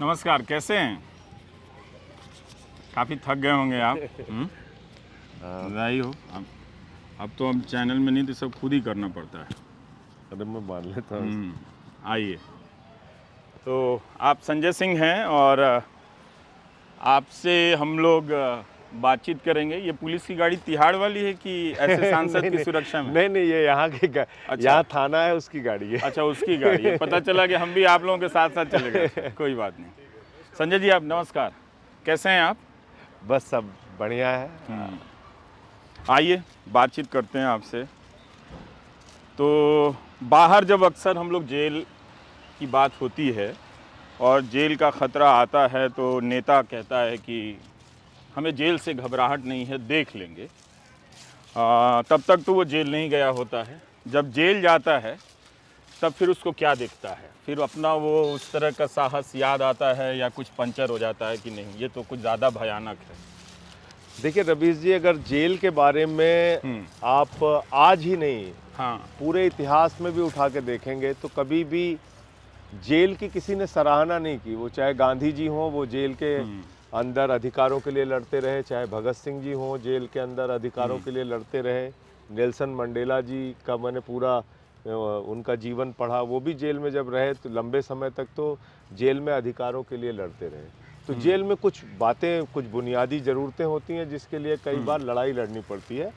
नमस्कार, कैसे हैं? काफ़ी थक गए होंगे आप। बधाई हो। अब तो हम चैनल में नहीं तो सब खुद ही करना पड़ता है। अरे मैं मान लेता हूँ। आइए, तो आप संजय सिंह हैं और आपसे हम लोग बातचीत करेंगे। ये पुलिस की गाड़ी तिहाड़ वाली है कि ऐसे सांसद की सुरक्षा में? नहीं, ये यहाँ की अच्छा। यहाँ थाना है, उसकी गाड़ी है। अच्छा, उसकी गाड़ी है। पता चला कि हम भी आप लोगों के साथ साथ चले गए। कोई बात नहीं। संजय जी, आप नमस्कार, कैसे हैं आप? बस सब बढ़िया है। आइए बातचीत करते हैं आपसे। तो बाहर जब अक्सर हम लोग जेल की बात होती है और जेल का ख़तरा आता है तो नेता कहता है कि हमें जेल से घबराहट नहीं है, देख लेंगे। तब तक तो वो जेल नहीं गया होता है। जब जेल जाता है तब फिर उसको क्या दिखता है? फिर अपना वो उस तरह का साहस याद आता है या कुछ पंचर हो जाता है कि नहीं, ये तो कुछ ज़्यादा भयानक है? देखिए रवीश जी, अगर जेल के बारे में आप आज ही नहीं, हाँ, पूरे इतिहास में भी उठा के देखेंगे तो कभी भी जेल की किसी ने सराहना नहीं की। वो चाहे गांधी जी हों, वो जेल के अंदर अधिकारों के लिए लड़ते रहे, चाहे भगत सिंह जी हों, जेल के अंदर अधिकारों के लिए लड़ते रहे, नेल्सन मंडेला जी का मैंने पूरा उनका जीवन पढ़ा, वो भी जेल में जब रहे तो लंबे समय तक तो जेल में अधिकारों के लिए लड़ते रहे। तो जेल में कुछ बातें, कुछ बुनियादी ज़रूरतें होती हैं जिसके लिए कई बार लड़ाई लड़नी पड़ती है।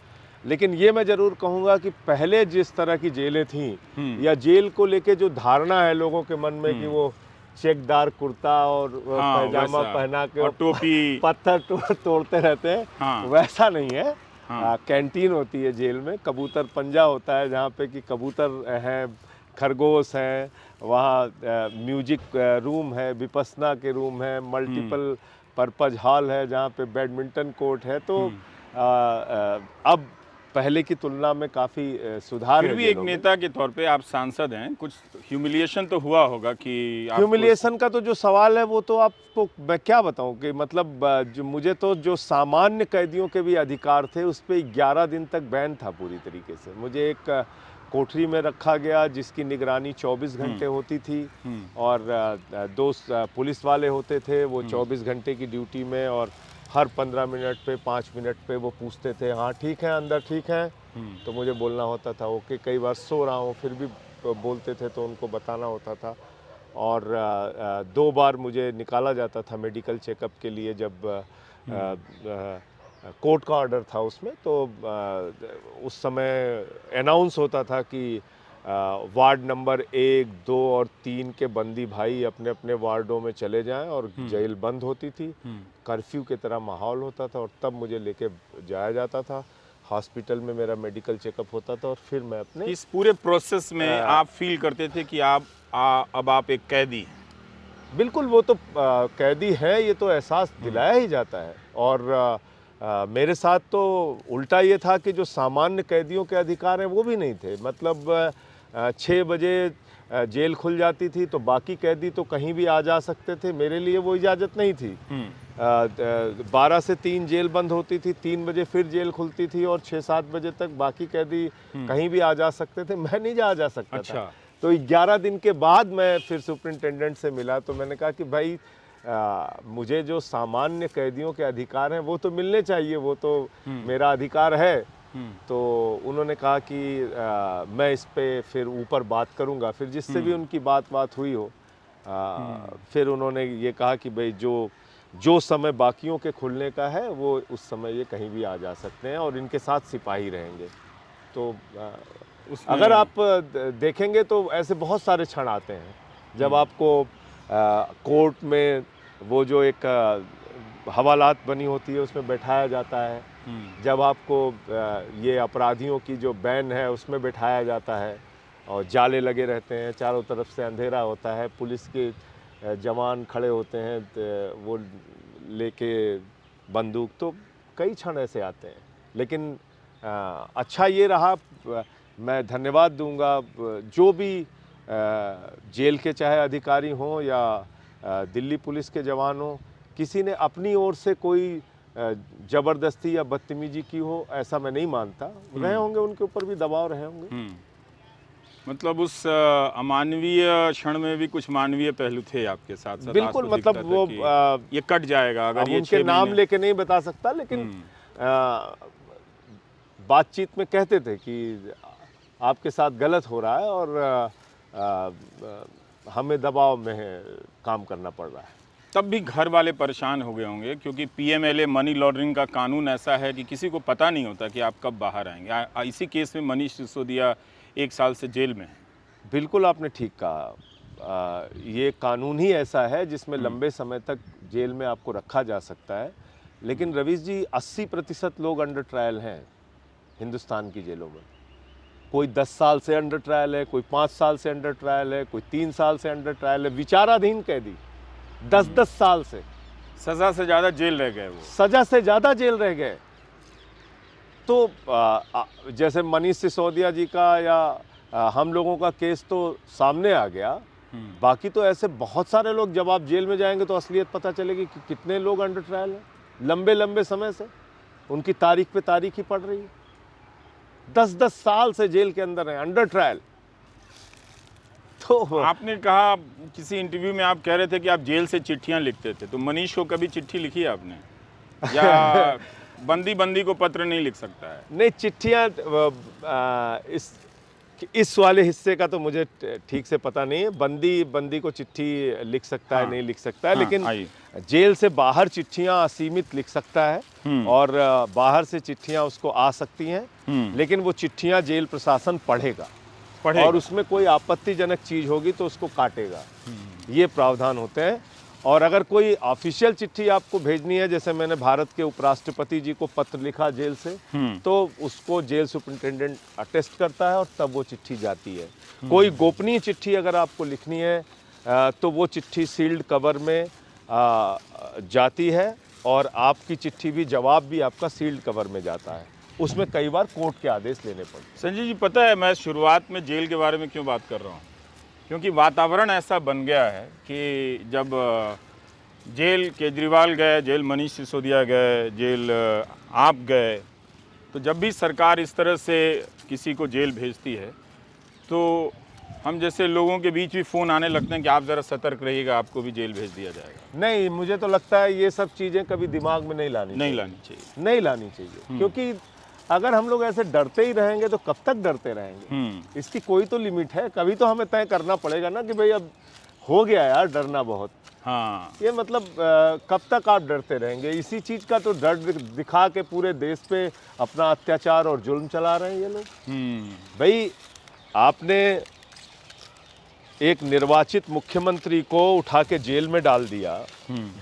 लेकिन ये मैं ज़रूर कहूँगा कि पहले जिस तरह की जेलें थीं या जेल को लेके जो धारणा है लोगों के मन में कि वो चेकदार कुर्ता और पैजामा पहना के और टोपी पत्थर तोड़ते रहते हैं, वैसा नहीं है। कैंटीन होती है जेल में, कबूतर पंजा होता है जहाँ पे कि कबूतर हैं, खरगोश हैं, वहाँ म्यूजिक रूम है, विपस्सना के रूम है, मल्टीपल पर्पज हॉल है जहाँ पे बैडमिंटन कोर्ट है। तो अब पहले की तुलना में काफ़ी सुधार है। फिर भी एक नेता के तौर पे आप सांसद हैं, कुछ ह्यूमिलिएशन तो हुआ होगा कि ह्यूमिलिएशन का तो जो सवाल है वो तो आपको मैं क्या बताऊं कि मतलब जो मुझे तो जो सामान्य कैदियों के भी अधिकार थे उस पर 11 दिन तक बैन था पूरी तरीके से। मुझे एक कोठरी में रखा गया जिसकी निगरानी 24 घंटे होती थी और दो पुलिस वाले होते थे, वो 24 घंटे की ड्यूटी में, और हर 15 मिनट पे 5 मिनट पे वो पूछते थे हाँ ठीक है अंदर ठीक है, तो मुझे बोलना होता था ओके। कई बार सो रहा हूँ फिर भी बोलते थे तो उनको बताना होता था। और 2 बार मुझे निकाला जाता था मेडिकल चेकअप के लिए जब कोर्ट का ऑर्डर था उसमें। तो उस समय अनाउंस होता था कि वार्ड नंबर 1, 2 और 3 के बंदी भाई अपने अपने वार्डों में चले जाएं, और जेल बंद होती थी, कर्फ्यू की तरह माहौल होता था, और तब मुझे लेके जाया जाता था हॉस्पिटल में, मेरा मेडिकल चेकअप होता था और फिर मैं अपने इस पूरे प्रोसेस में आप फील करते थे कि अब आप एक कैदी हैं? बिल्कुल, वो तो कैदी है ये तो एहसास दिलाया ही जाता है। और मेरे साथ तो उल्टा ये था कि जो सामान्य कैदियों के अधिकार हैं वो भी नहीं थे। मतलब 6 बजे जेल खुल जाती थी तो बाकी कैदी तो कहीं भी आ जा सकते थे, मेरे लिए वो इजाज़त नहीं थी। 12 से 3 जेल बंद होती थी, 3 बजे फिर जेल खुलती थी और 6-7 बजे तक बाकी कैदी कहीं भी आ जा सकते थे, मैं नहीं जा सकता था। तो 11 दिन के बाद मैं फिर सुपरिटेंडेंट से मिला तो मैंने कहा कि भाई मुझे जो सामान्य कैदियों के अधिकार हैं वो तो मिलने चाहिए, वो तो मेरा अधिकार है। तो उन्होंने कहा कि मैं इस पे फिर ऊपर बात करूंगा। फिर जिससे भी उनकी बात हुई हो, फिर उन्होंने ये कहा कि भाई जो समय बाकियों के खुलने का है वो उस समय ये कहीं भी आ जा सकते हैं और इनके साथ सिपाही रहेंगे। तो अगर आप देखेंगे तो ऐसे बहुत सारे क्षण आते हैं जब आपको कोर्ट में वो जो एक हवालात बनी होती है उसमें बैठाया जाता है, जब आपको ये अपराधियों की जो बैन है उसमें बैठाया जाता है और जाले लगे रहते हैं, चारों तरफ से अंधेरा होता है, पुलिस के जवान खड़े होते हैं वो लेके बंदूक, तो कई क्षण ऐसे आते हैं। लेकिन अच्छा ये रहा, मैं धन्यवाद दूंगा जो भी जेल के चाहे अधिकारी हों या दिल्ली पुलिस के जवान हों, किसी ने अपनी ओर से कोई ज़बरदस्ती या बदतमीजी की हो ऐसा मैं नहीं मानता। रहे होंगे उनके ऊपर भी दबाव रहे होंगे। मतलब उस अमानवीय क्षण में भी कुछ मानवीय पहलू थे आपके साथ साथ। बिल्कुल, आपको मतलब दिखता वो था कि ये कट जाएगा अगर अब ये उनके 6 नाम महीने। लेके नहीं बता सकता, लेकिन बातचीत में कहते थे कि आपके साथ गलत हो रहा है और हमें दबाव में काम करना पड़ रहा है। तब भी घर वाले परेशान हो गए होंगे, क्योंकि पीएमएलए मनी लॉन्ड्रिंग का कानून ऐसा है कि किसी को पता नहीं होता कि आप कब बाहर आएंगे। इसी केस में मनीष सिसोदिया 1 साल से जेल में है। बिल्कुल आपने ठीक कहा। ये कानून ही ऐसा है जिसमें लंबे समय तक जेल में आपको रखा जा सकता है। लेकिन रवीश जी, 80% लोग अंडर ट्रायल हैं हिंदुस्तान की जेलों में। कोई 10 साल से अंडर ट्रायल है, कोई 5 साल से अंडर ट्रायल है, कोई 3 साल से अंडर ट्रायल है। विचाराधीन कैदी 10-10 साल से, सज़ा से ज़्यादा जेल रह गए वो। सजा से ज़्यादा जेल रह गए। तो जैसे मनीष सिसोदिया जी का या हम लोगों का केस तो सामने आ गया, बाकी तो ऐसे बहुत सारे लोग, जब आप जेल में जाएंगे तो असलियत पता चलेगी कि कितने लोग अंडर ट्रायल हैं लंबे लंबे समय से। उनकी तारीख पे तारीख ही पड़ रही है। 10-10 साल से जेल के अंदर हैं, अंडर ट्रायल। तो आपने कहा किसी इंटरव्यू में, आप कह रहे थे कि आप जेल से चिट्ठियां लिखते थे, तो मनीष को कभी चिट्ठी लिखी है आपने? या बंदी को पत्र नहीं लिख सकता है? नहीं, चिट्ठियाँ इस वाले हिस्से का तो मुझे ठीक से पता नहीं है। बंदी को चिट्ठी लिख सकता है, नहीं लिख सकता है, लेकिन जेल से बाहर चिट्ठियां असीमित लिख सकता है और बाहर से चिट्ठियां उसको आ सकती हैं। लेकिन वो चिट्ठियां जेल प्रशासन पढ़ेगा और उसमें कोई आपत्तिजनक चीज होगी तो उसको काटेगा। ये प्रावधान होते हैं। और अगर कोई ऑफिशियल चिट्ठी आपको भेजनी है, जैसे मैंने भारत के उपराष्ट्रपति जी को पत्र लिखा जेल से, तो उसको जेल सुपरिटेंडेंट अटेस्ट करता है और तब वो चिट्ठी जाती है। कोई गोपनीय चिट्ठी अगर आपको लिखनी है तो वो चिट्ठी सील्ड कवर में जाती है और आपकी चिट्ठी भी, जवाब भी आपका सील्ड कवर में जाता है। उसमें कई बार कोर्ट के आदेश लेने पड़ते हैं। संजय जी, पता है मैं शुरुआत में जेल के बारे में क्यों बात कर रहा हूँ? क्योंकि वातावरण ऐसा बन गया है कि जब जेल केजरीवाल गए, जेल मनीष सिसोदिया गए, जेल आप गए, तो जब भी सरकार इस तरह से किसी को जेल भेजती है तो हम जैसे लोगों के बीच भी फ़ोन आने लगते हैं कि आप ज़रा सतर्क रहिएगा, आपको भी जेल भेज दिया जाएगा। नहीं, मुझे तो लगता है ये सब चीज़ें कभी दिमाग में नहीं लानी चाहिए। क्योंकि अगर हम लोग ऐसे डरते ही रहेंगे तो कब तक डरते रहेंगे? इसकी कोई तो लिमिट है। कभी तो हमें तय करना पड़ेगा ना कि भाई अब हो गया यार डरना बहुत। हाँ, ये मतलब कब तक आप डरते रहेंगे? इसी चीज़ का तो डर दिखा के पूरे देश पे अपना अत्याचार और जुल्म चला रहे हैं ये लोग। भाई, आपने एक निर्वाचित मुख्यमंत्री को उठा के जेल में डाल दिया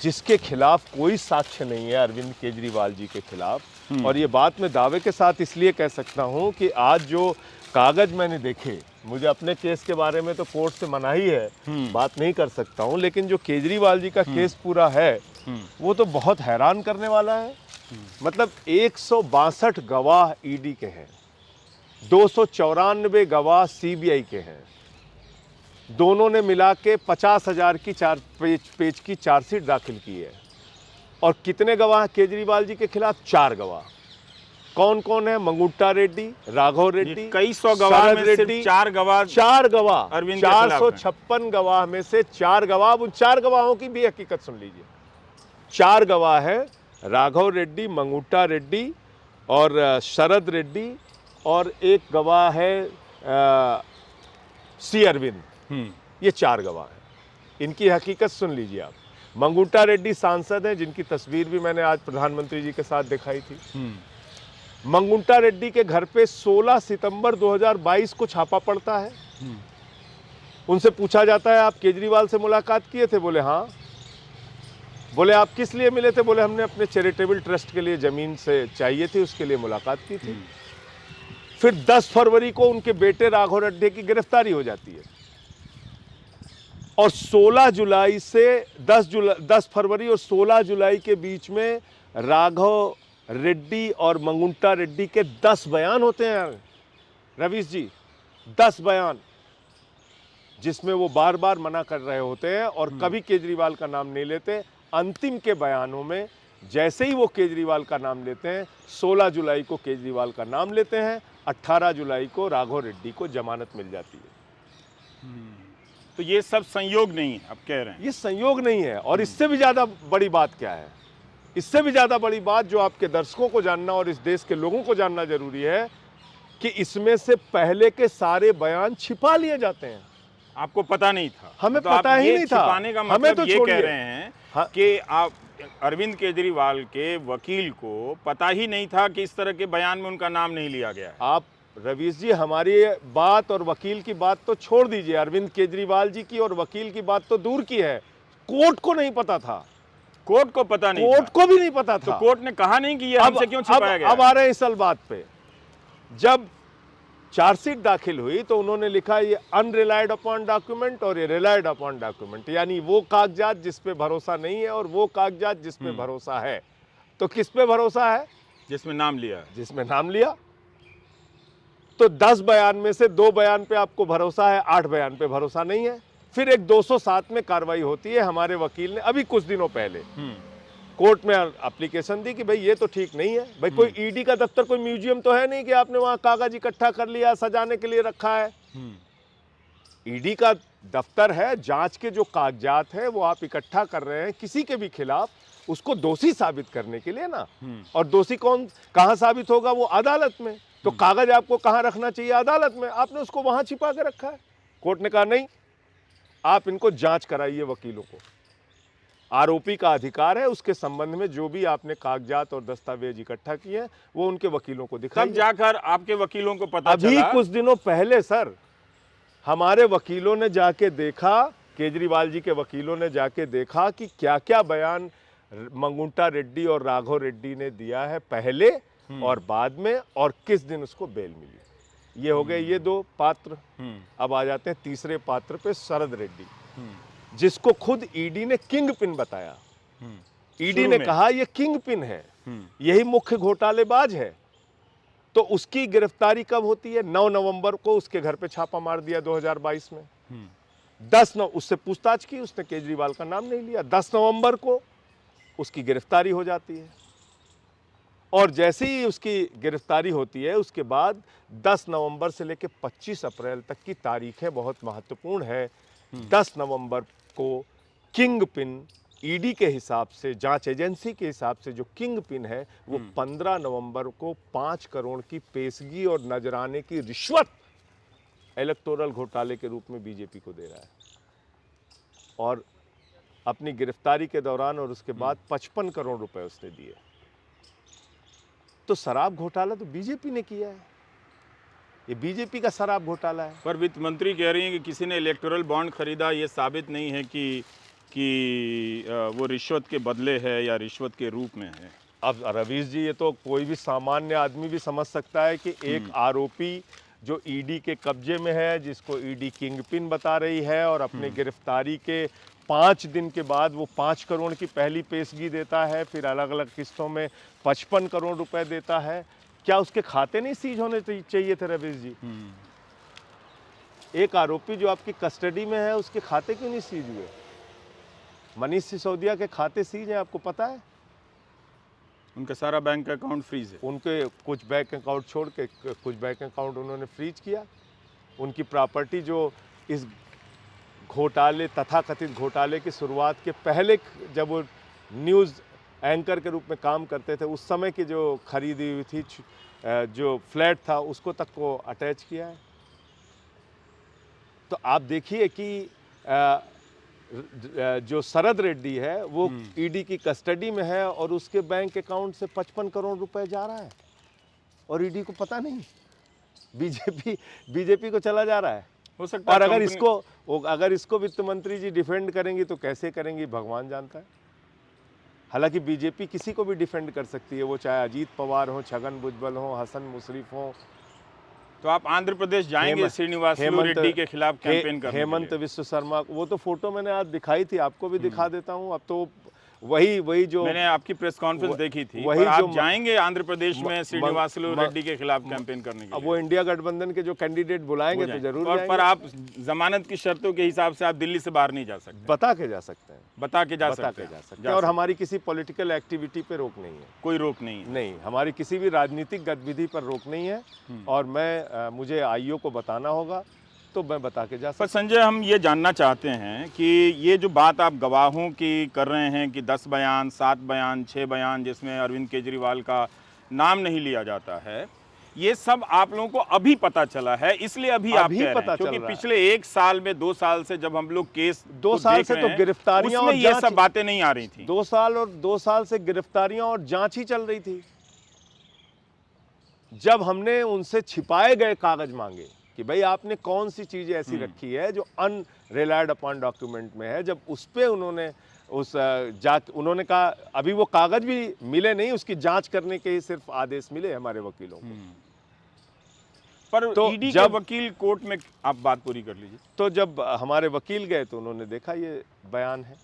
जिसके खिलाफ कोई साक्ष्य नहीं है, अरविंद केजरीवाल जी के खिलाफ। और ये बात मैं दावे के साथ इसलिए कह सकता हूं कि आज जो कागज मैंने देखे, मुझे अपने केस के बारे में तो कोर्ट से मनाही है, बात नहीं कर सकता हूं, लेकिन जो केजरीवाल जी का केस पूरा है वो तो बहुत हैरान करने वाला है। मतलब 162 गवाह ईडी के हैं, 294 गवाह सीबीआई के हैं। दोनों ने मिला के 50,000 की 4 पेज की चार्जशीट दाखिल की है। और कितने गवाह केजरीवाल जी के खिलाफ? 4 गवाह। कौन कौन है? मंगुट्टा रेड्डी, राघव रेड्डी, कई सौ गवाह में सिर्फ 4 गवाह। 4 गवाह, अरविंद 456 गवाह में से 4 गवाह। उन 4 गवाहों की भी हकीकत सुन लीजिए। 4 गवाह है, राघव रेड्डी, मंगुट्टा रेड्डी और शरद रेड्डी, और एक गवाह है सी अरविंद। ये 4 गवाह हैं। इनकी हकीकत सुन लीजिए आप। मंगुट्टा रेड्डी सांसद हैं जिनकी तस्वीर भी मैंने आज प्रधानमंत्री जी के साथ दिखाई थी। मंगुट्टा रेड्डी के घर पे 16 सितंबर 2022 को छापा पड़ता है। उनसे पूछा जाता है आप केजरीवाल से मुलाकात किए थे? बोले हाँ। बोले आप किस लिए मिले थे? बोले हमने अपने चैरिटेबल ट्रस्ट के लिए जमीन से चाहिए थी, उसके लिए मुलाकात की थी। फिर 10 फरवरी को उनके बेटे राघव रेड्डी की गिरफ्तारी हो जाती है और 16 जुलाई से 10 फरवरी और 16 जुलाई के बीच में राघव रेड्डी और मंगुट्टा रेड्डी के 10 बयान होते हैं रवीश जी, 10 बयान, जिसमें वो बार बार मना कर रहे होते हैं और कभी केजरीवाल का नाम नहीं लेते। अंतिम के बयानों में जैसे ही वो केजरीवाल का नाम लेते हैं, 16 जुलाई को केजरीवाल का नाम लेते हैं, 18 जुलाई को राघव रेड्डी को जमानत मिल जाती है। तो ये सब संयोग नहीं है, आप कह रहे हैं? ये संयोग नहीं है। और इससे भी ज्यादा बड़ी बात क्या है, इससे भी ज्यादा बड़ी बात जो आपके दर्शकों को जानना और इस देश के लोगों को जानना जरूरी है कि इसमें से पहले के सारे बयान छिपा लिए जाते हैं। आपको पता नहीं था? हमें तो पता आप ही ये नहीं था। छिपाने का हमें मतलब तो ये छोड़िए। कह रहे हैं हाँ। कि आप अरविंद केजरीवाल के वकील को पता ही नहीं था कि इस तरह के बयान में उनका नाम नहीं लिया गया है। आप रवीश जी हमारी बात और वकील की बात तो छोड़ दीजिए, अरविंद केजरीवाल जी की और वकील की बात तो दूर की है, कोर्ट को नहीं पता था। कोर्ट को पता नहीं कोर्ट था? को भी नहीं पता था। तो कोर्ट ने कहा नहीं कि ये हमसे क्यों छिपाया गया? अब आ रहे हैं इस बात पे। जब चार्जशीट दाखिल हुई तो उन्होंने लिखा ये अनरिलाइड अपॉन डॉक्यूमेंट और ये रिलाइड अपॉन डॉक्यूमेंट, यानी वो कागजात जिस पे भरोसा नहीं है और वो कागजात जिस पे भरोसा है। तो किस पे भरोसा है? जिसमें नाम लिया। जिसमें नाम लिया। तो 10 बयान में से 2 बयान पे आपको भरोसा है, 8 बयान पे भरोसा नहीं है। फिर एक 207 में कार्रवाई होती है। हमारे वकील ने अभी कुछ दिनों पहले कोर्ट में एप्लीकेशन दी कि भाई ये तो ठीक नहीं है। भाई कोई ईडी का दफ्तर कोई म्यूजियम तो है नहीं कि आपने वहां कागज इकट्ठा कर लिया, सजाने के लिए रखा है। ईडी का दफ्तर है, जांच के जो कागजात है वो आप इकट्ठा कर रहे हैं किसी के भी खिलाफ, उसको दोषी साबित करने के लिए ना। और दोषी कौन कहां साबित होगा? वो अदालत में। तो कागज आपको कहां रखना चाहिए? अदालत में। आपने उसको वहां छिपा के रखा है। कोर्ट ने कहा नहीं, आप इनको जांच कराइए। वकीलों को आरोपी का अधिकार है, उसके संबंध में जो भी आपने कागजात और दस्तावेज इकट्ठा किए हैं वो उनके वकीलों को दिखाइए। तब जाकर आपके वकीलों को पता अभी चला? कुछ दिनों पहले सर हमारे वकीलों ने जाके देखा, केजरीवाल जी के वकीलों ने जाके देखा कि क्या क्या बयान मंगुंटा रेड्डी और राघव रेड्डी ने दिया है पहले और बाद में, और किस दिन उसको बेल मिली। ये हो गए ये 2 पात्र। अब आ जाते हैं तीसरे पात्र पे, शरद रेड्डी, जिसको खुद ईडी ने किंग पिन बताया। ईडी ने कहा ये किंग पिन है, यही मुख्य घोटालेबाज है। तो उसकी गिरफ्तारी कब होती है? 9 नवंबर को उसके घर पे छापा मार दिया 2022 में। 10 उससे पूछताछ की, उसने केजरीवाल का नाम नहीं लिया। 10 नवंबर को उसकी गिरफ्तारी हो जाती है। और जैसे ही उसकी गिरफ्तारी होती है उसके बाद 10 नवंबर से लेकर 25 अप्रैल तक की तारीखें बहुत महत्वपूर्ण है। 10 नवंबर को किंग पिन ईडी के हिसाब से, जांच एजेंसी के हिसाब से जो किंग पिन है वो 15 नवंबर को 5 करोड़ की पेशगी और नजराने की रिश्वत इलेक्टोरल घोटाले के रूप में बीजेपी को दे रहा है। और अपनी गिरफ्तारी के दौरान और उसके बाद 55 करोड़ रुपए उसने दिए। तो शराब घोटाला तो बीजेपी ने किया है, ये बीजेपी का शराब घोटाला है। पर वित्त मंत्री कह रही हैं कि किसी ने इलेक्टोरल बॉन्ड खरीदा, ये साबित नहीं है कि वो रिश्वत के बदले है या रिश्वत के रूप में है। अब रवीश जी ये तो कोई भी सामान्य आदमी भी समझ सकता है कि एक आरोपी जो ईडी के कब्जे में है, जिसको ईडी किंगपिन बता रही है, और अपने गिरफ्तारी के 5 दिन के बाद वो 5 करोड़ की पहली पेशगी देता है, फिर अलग अलग किस्तों में 55 करोड़ रुपए देता है। क्या उसके खाते नहीं सीज होने चाहिए थे रवीश जी? एक आरोपी जो आपकी कस्टडी में है उसके खाते क्यों नहीं सीज हुए? मनीष सिसोदिया के खाते सीज हैं, आपको पता है? उनका सारा बैंक अकाउंट फ्रीज है। उनके कुछ बैंक अकाउंट छोड़ के कुछ बैंक अकाउंट उन्होंने फ्रीज किया। उनकी प्रॉपर्टी जो इस घोटाले, तथाकथित घोटाले की शुरुआत के पहले जब वो न्यूज़ एंकर के रूप में काम करते थे उस समय की जो खरीदी हुई थी जो फ्लैट था उसको तक को अटैच किया है। तो आप देखिए कि जो शरद रेड्डी है वो ईडी की कस्टडी में है और उसके बैंक अकाउंट से 55 करोड़ रुपए जा रहा है और ईडी को पता नहीं, बीजेपी को चला जा रहा है। हो सकता है। और अगर इसको वित्त मंत्री जी डिफेंड करेंगी तो कैसे करेंगी भगवान जानता है। हालांकि बीजेपी किसी को भी डिफेंड कर सकती है, वो चाहे अजीत पवार हो, छगन भुजबल हो, हसन मुशर्रफ हो। तो आप आंध्र प्रदेश जाएंगे श्रीनिवास रेड्डी के खिलाफ कैंपेन करने? हेमंत विश्व शर्मा, वो तो फोटो मैंने आज दिखाई थी, आपको भी दिखा देता हूँ। अब तो वही जो मैंने आपकी प्रेस कॉन्फ्रेंस देखी थी, वही पर आप जो जाएंगे आंध्र प्रदेश में श्रीनिवासलु रेड्डी के खिलाफ कैंपेन करने के अब लिए? वो इंडिया गठबंधन के जो कैंडिडेट बुलाएंगे तो जरूर और जाएंगे। पर आप जमानत की शर्तों के हिसाब से आप दिल्ली से बाहर नहीं जा सकते। बता के जा सकते हैं, बता के जा बता सकते के हैं। जा सकते हैं। और हमारी किसी पॉलिटिकल एक्टिविटी पे रोक नहीं है, कोई रोक नहीं है। नहीं, हमारी किसी भी राजनीतिक गतिविधि पर रोक नहीं है। और मैं मुझे आईओ को बताना होगा तो मैं बता के जा सकता पर संजय, हम ये जानना चाहते हैं कि ये जो बात आप गवाहों की कर रहे हैं कि 10 बयान, 7 बयान, 6 बयान जिसमें अरविंद केजरीवाल का नाम नहीं लिया जाता है, ये सब आप लोगों को अभी पता चला है, इसलिए अभी आप कह रहे हैं? क्योंकि पिछले 1 साल में 2 साल से जब हम लोग केस 2 साल से तो गिरफ्तारियां और ये सब बातें नहीं आ रही थी। 2 साल से गिरफ्तारियां और जांच ही चल रही थी। जब हमने उनसे छिपाए गए कागज मांगे कि भाई आपने कौन सी चीज़ ऐसी रखी है जो अनरिलायड अपॉन डॉक्यूमेंट में है, जब उस पे उन्होंने कहा, अभी वो कागज भी मिले नहीं, उसकी जांच करने के ही सिर्फ आदेश मिले हमारे वकीलों को। पर तो ईडी के वकील कोर्ट में, आप बात पूरी कर लीजिए। तो जब हमारे वकील गए तो उन्होंने देखा ये बयान है।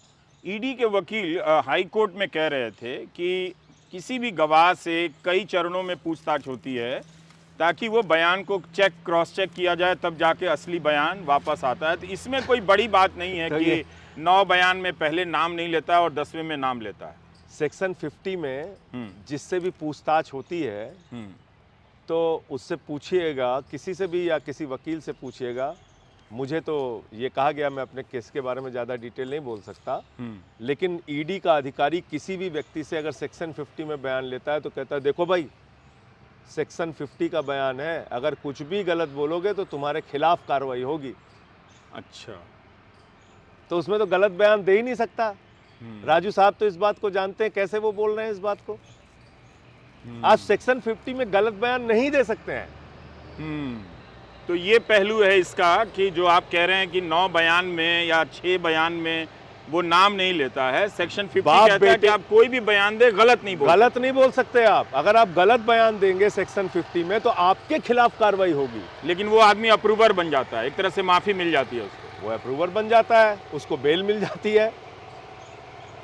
ईडी के वकील हाई कोर्ट में कह रहे थे कि किसी भी गवाह से कई चरणों में पूछताछ होती है ताकि वो बयान को क्रॉस चेक किया जाए, तब जाके असली बयान वापस आता है। तो इसमें कोई बड़ी बात नहीं है कि 9 बयान में पहले नाम नहीं लेता है और 10वें में नाम लेता है। सेक्शन 50 में जिससे भी पूछताछ होती है तो उससे पूछिएगा, किसी से भी या किसी वकील से पूछिएगा। मुझे तो ये कहा गया, मैं अपने केस के बारे में ज़्यादा डिटेल नहीं बोल सकता, लेकिन ईडी का अधिकारी किसी भी व्यक्ति से अगर सेक्शन 50 में बयान लेता है तो कहता है देखो भाई सेक्शन 50 का बयान है, अगर कुछ भी गलत बोलोगे तो तुम्हारे खिलाफ कार्रवाई होगी। अच्छा, तो उसमें तो गलत बयान दे ही नहीं सकता। राजू साहब तो इस बात को जानते हैं, कैसे वो बोल रहे हैं इस बात को। आज सेक्शन 50 में गलत बयान नहीं दे सकते हैं। तो ये पहलू है इसका कि जो आप कह रहे हैं कि 9 बयान में या 6 बयान में वो नाम नहीं लेता है। सेक्शन 50 कहता है कि आप कोई भी बयान दे, गलत नहीं बोल सकते आप। अगर आप गलत बयान देंगे सेक्शन 50 में तो आपके खिलाफ कार्रवाई होगी। लेकिन वो आदमी अप्रूवर बन जाता है, एक तरह से माफी मिल जाती है उसको। वो अप्रूवर बन जाता है, उसको बेल मिल जाती है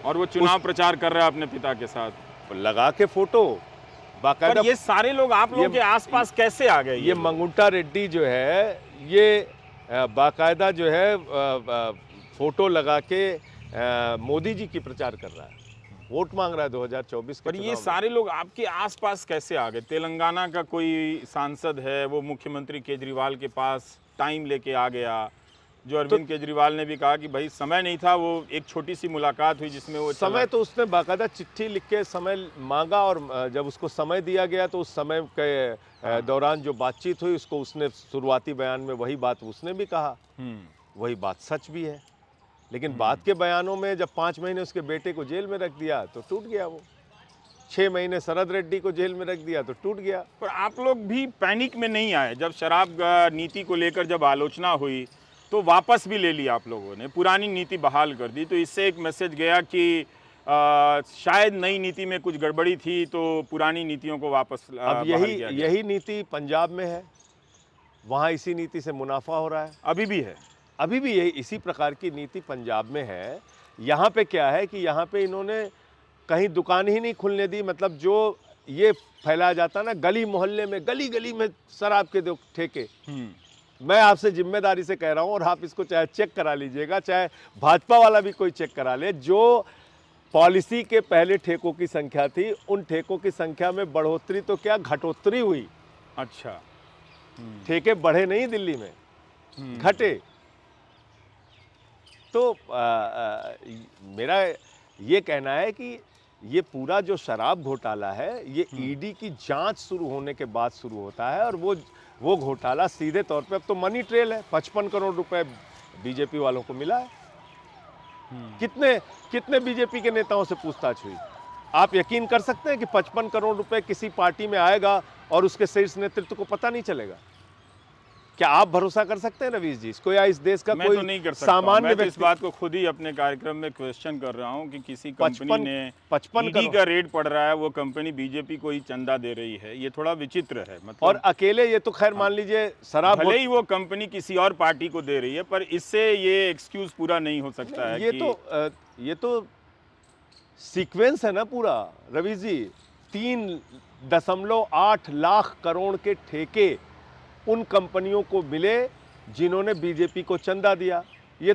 और वो चुनाव प्रचार कर रहा है अपने पिता के साथ लगा के फोटो बाकायदा। ये सारे लोग आप लोगों के आसपास कैसे आ गए? ये मंगुंटा रेड्डी जो है, ये बाकायदा जो है फोटो लगा के मोदी जी की प्रचार कर रहा है, वोट मांग रहा है 2024 के। पर ये सारे लोग आपके आसपास कैसे आ गए? तेलंगाना का कोई सांसद है, वो मुख्यमंत्री केजरीवाल के पास टाइम लेके आ गया, जो अरविंद केजरीवाल ने भी कहा कि भाई समय नहीं था, वो एक छोटी सी मुलाकात हुई जिसमें वो समय तो उसने बाकायदा चिट्ठी लिख के समय मांगा और जब उसको समय दिया गया तो उस समय के दौरान जो बातचीत हुई उसको उसने शुरुआती बयान में वही बात उसने भी कहा, वही बात सच भी है। लेकिन बाद के बयानों में जब 5 महीने उसके बेटे को जेल में रख दिया तो टूट गया वो, 6 महीने शरद रेड्डी को जेल में रख दिया तो टूट गया। पर आप लोग भी पैनिक में नहीं आए? जब शराब नीति को लेकर जब आलोचना हुई तो वापस भी ले लिया आप लोगों ने, पुरानी नीति बहाल कर दी, तो इससे एक मैसेज गया कि शायद नई नीति में कुछ गड़बड़ी थी तो पुरानी नीतियों को वापस अब यही नीति पंजाब में है, वहाँ इसी नीति से मुनाफा हो रहा है। अभी भी यही इसी प्रकार की नीति पंजाब में है। यहाँ पे क्या है कि यहाँ पे इन्होंने कहीं दुकान ही नहीं खुलने दी। मतलब जो ये फैलाया जाता ना गली मोहल्ले में, गली गली में शराब के दो ठेके, मैं आपसे जिम्मेदारी से कह रहा हूँ और आप इसको चाहे चेक करा लीजिएगा, चाहे भाजपा वाला भी कोई चेक करा ले, जो पॉलिसी के पहले ठेकों की संख्या थी उन ठेकों की संख्या में बढ़ोतरी तो क्या घटोतरी हुई। अच्छा, ठेके बढ़े नहीं दिल्ली में, घटे। तो मेरा ये कहना है कि ये पूरा जो शराब घोटाला है ये ईडी की जांच शुरू होने के बाद शुरू होता है और वो घोटाला सीधे तौर पे अब तो मनी ट्रेल है। 55 करोड़ रुपए बीजेपी वालों को मिला है। कितने बीजेपी के नेताओं से पूछताछ हुई? आप यकीन कर सकते हैं कि 55 करोड़ रुपए किसी पार्टी में आएगा और उसके शीर्ष नेतृत्व को पता नहीं चलेगा? क्या आप भरोसा कर सकते हैं रवीश जी इसको, या इस देश का कोई तो नहीं कर सकता। सामान्य मैं तो इस बात को खुद ही अपने कार्यक्रम में क्वेश्चन कर रहा हूं कि किसी कंपनी ने 55 ईडी का रेड पड़ रहा है, वो कंपनी बीजेपी को ही चंदा दे रही है, ये थोड़ा विचित्र है। मतलब और अकेले ये तो खैर मान लीजिए शराब, भले ही वो कंपनी किसी और पार्टी को दे रही है, पर इससे ये एक्सक्यूज पूरा नहीं हो सकता है। ये तो सीक्वेंस है ना पूरा रवि जी। 3.8 लाख करोड़ के ठेके उन कंपनियों को मिले जिन्होंने बीजेपी को चंदा दिया। ये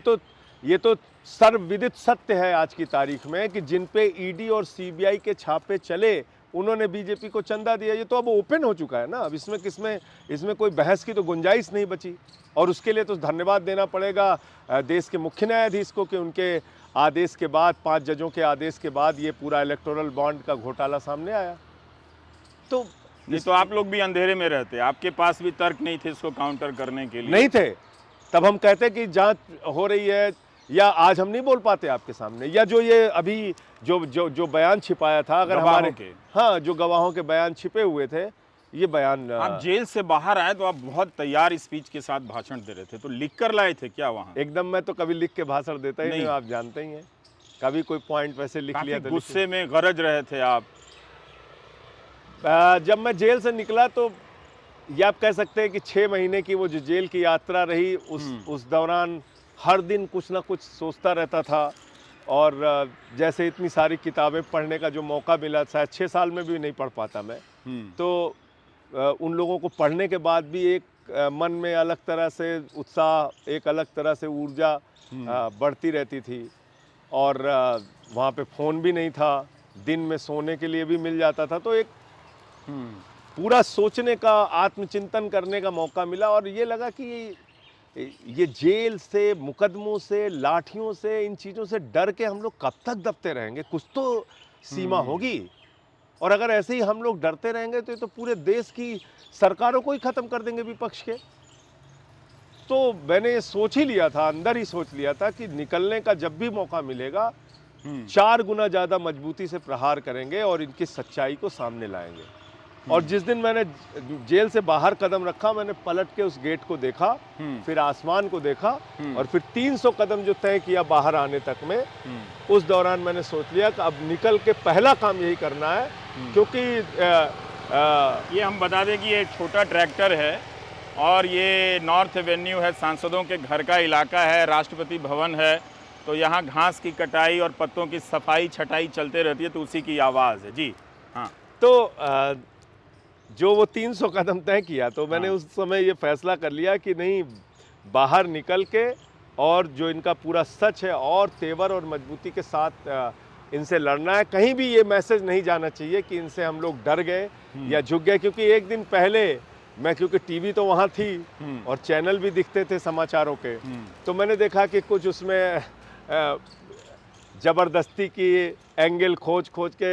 तो सर्वविदित सत्य है आज की तारीख में कि जिन पे ईडी और सीबीआई के छापे चले उन्होंने बीजेपी को चंदा दिया। ये तो अब ओपन हो चुका है ना, अब इसमें कोई बहस की तो गुंजाइश नहीं बची। और उसके लिए तो धन्यवाद देना पड़ेगा देश के मुख्य न्यायाधीश को कि उनके आदेश के बाद, 5 जजों के आदेश के बाद ये पूरा इलेक्टोरल बॉन्ड का घोटाला सामने आया। तो नहीं तो आप लोग भी अंधेरे में रहते, आपके पास भी तर्क नहीं थे इसको काउंटर करने के लिए? नहीं थे, तब हम कहते कि जांच हो रही है, या आज हम नहीं बोल पाते आपके सामने, या जो ये अभी जो बयान छिपाया था, अगर हमारे हाँ जो गवाहों के बयान छिपे हुए थे, ये बयान आप जेल से बाहर आए तो आप बहुत तैयार स्पीच के साथ भाषण दे रहे थे, तो लिख कर लाए थे क्या वहाँ? एकदम, मैं तो कभी लिख के भाषण देता ही नहीं, आप जानते ही हैं। कभी कोई पॉइंट वैसे लिख लिया तो गुस्से में गरज रहे थे आप। जब मैं जेल से निकला तो ये आप कह सकते हैं कि 6 महीने की वो जो जेल की यात्रा रही, उस दौरान हर दिन कुछ ना कुछ सोचता रहता था। और जैसे इतनी सारी किताबें पढ़ने का जो मौका मिला, शायद 6 साल में भी नहीं पढ़ पाता मैं, तो उन लोगों को पढ़ने के बाद भी एक मन में अलग तरह से उत्साह, एक अलग तरह से ऊर्जा बढ़ती रहती थी। और वहाँ पे फ़ोन भी नहीं था, दिन में सोने के लिए भी मिल जाता था, तो एक पूरा सोचने का, आत्मचिंतन करने का मौका मिला। और ये लगा कि ये जेल से, मुकदमों से, लाठियों से, इन चीज़ों से डर के हम लोग कब तक दबते रहेंगे? कुछ तो सीमा होगी। और अगर ऐसे ही हम लोग डरते रहेंगे तो ये तो पूरे देश की सरकारों को ही ख़त्म कर देंगे, विपक्ष के। तो मैंने ये सोच ही लिया था, अंदर ही सोच लिया था कि निकलने का जब भी मौका मिलेगा 4 गुना ज़्यादा मजबूती से प्रहार करेंगे और इनकी सच्चाई को सामने लाएंगे। और जिस दिन मैंने जेल से बाहर कदम रखा, मैंने पलट के उस गेट को देखा, फिर आसमान को देखा, और फिर 300 कदम जो तय किया बाहर आने तक में, उस दौरान मैंने सोच लिया कि अब निकल के पहला काम यही करना है। क्योंकि ये हम बता दें कि ये छोटा ट्रैक्टर है और ये नॉर्थ एवेन्यू है, सांसदों के घर का इलाका है, राष्ट्रपति भवन है, तो यहाँ घास की कटाई और पत्तों की सफाई छटाई चलते रहती है, तो उसी की आवाज़ है जी। हाँ, तो जो वो 300 कदम तय किया, तो मैंने उस समय ये फैसला कर लिया कि नहीं, बाहर निकल के और जो इनका पूरा सच है और तेवर और मजबूती के साथ इनसे लड़ना है। कहीं भी ये मैसेज नहीं जाना चाहिए कि इनसे हम लोग डर गए या झुक गए। क्योंकि एक दिन पहले मैं, क्योंकि टीवी तो वहाँ थी और चैनल भी दिखते थे समाचारों के, तो मैंने देखा कि कुछ उसमें जबरदस्ती की एंगल खोज के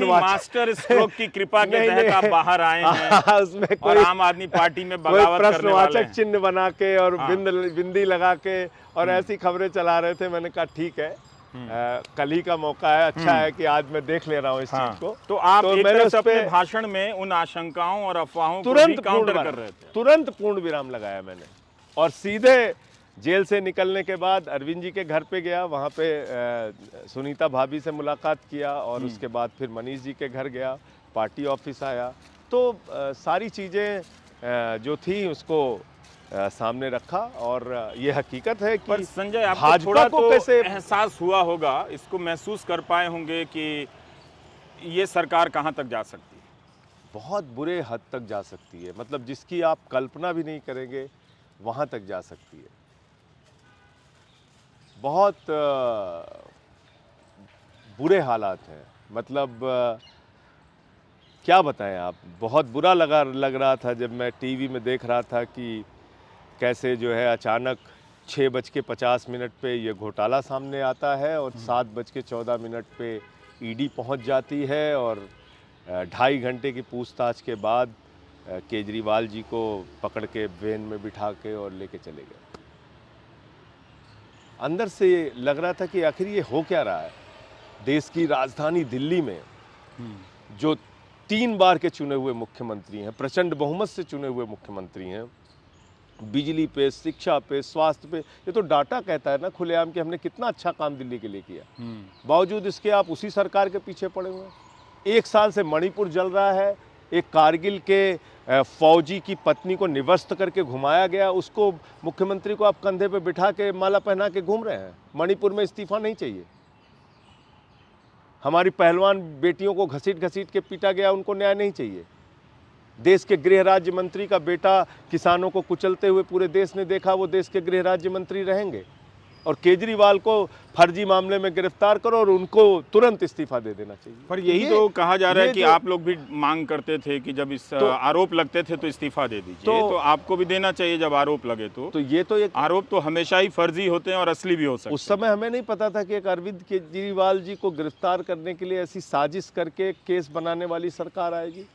मास्टर स्ट्रोक की कृपा के तहत आप बाहर आए हैं, उसमें और आम आदमी पार्टी में बगावत करने वाले प्रश्नवाचक चिन्ह बना के और बिंदी लगा के और ऐसी खबरें चला रहे थे। मैंने कहा ठीक है, कल ही का मौका है, अच्छा है कि आज मैं देख ले रहा हूँ इस चीज को। तो आप एक तरह से अपने भाषण में उन आशंकाओं और अफवाहों को भी काउंटर कर रहे थे। तुरंत पूर्ण विराम लगाया मैंने, और सीधे जेल से निकलने के बाद अरविंद जी के घर पे गया, वहाँ पे सुनीता भाभी से मुलाकात किया, और उसके बाद फिर मनीष जी के घर गया, पार्टी ऑफिस आया, तो सारी चीज़ें जो थी उसको सामने रखा। और ये हकीकत है कि पर संजय, आपको थोड़ा तो कैसे एहसास हुआ होगा, इसको महसूस कर पाए होंगे कि ये सरकार कहाँ तक जा सकती है? बहुत बुरे हद तक जा सकती है, मतलब जिसकी आप कल्पना भी नहीं करेंगे वहाँ तक जा सकती है। बहुत बुरे हालात हैं, मतलब क्या बताएं आप, बहुत बुरा लग रहा था जब मैं टीवी में देख रहा था कि कैसे जो है अचानक 6:50 पे ये घोटाला सामने आता है और 7:14 पे ईडी पहुंच जाती है, और 2.5 घंटे की पूछताछ के बाद केजरीवाल जी को पकड़ के वैन में बिठा के और लेके चले गए। अंदर से लग रहा था कि आखिर ये हो क्या रहा है। देश की राजधानी दिल्ली में जो 3 बार के चुने हुए मुख्यमंत्री हैं, प्रचंड बहुमत से चुने हुए मुख्यमंत्री हैं, बिजली पे, शिक्षा पे, स्वास्थ्य पे, ये तो डाटा कहता है ना खुलेआम कि हमने कितना अच्छा काम दिल्ली के लिए किया। बावजूद इसके आप उसी सरकार के पीछे पड़े हुए हैं। 1 साल से मणिपुर जल रहा है, एक कारगिल के फौजी की पत्नी को निवस्त करके घुमाया गया, उसको मुख्यमंत्री को आप कंधे पे बिठा के माला पहना के घूम रहे हैं। मणिपुर में इस्तीफा नहीं चाहिए। हमारी पहलवान बेटियों को घसीट घसीट के पीटा गया, उनको न्याय नहीं चाहिए। देश के गृह राज्य मंत्री का बेटा किसानों को कुचलते हुए पूरे देश ने देखा, वो देश के गृह राज्य मंत्री रहेंगे? और केजरीवाल को फर्जी मामले में गिरफ्तार करो और उनको तुरंत इस्तीफा दे देना चाहिए। पर यही तो कहा जा रहा है कि आप लोग भी मांग करते थे कि जब इस आरोप लगते थे तो इस्तीफा दे दीजिए, तो आपको भी देना चाहिए जब आरोप लगे तो ये तो एक आरोप तो हमेशा ही फर्जी होते हैं और असली भी हो सकते हैं। उस समय हमें नहीं पता था कि एक अरविंद केजरीवाल जी को गिरफ्तार करने के लिए ऐसी साजिश करके केस बनाने वाली सरकार आएगी।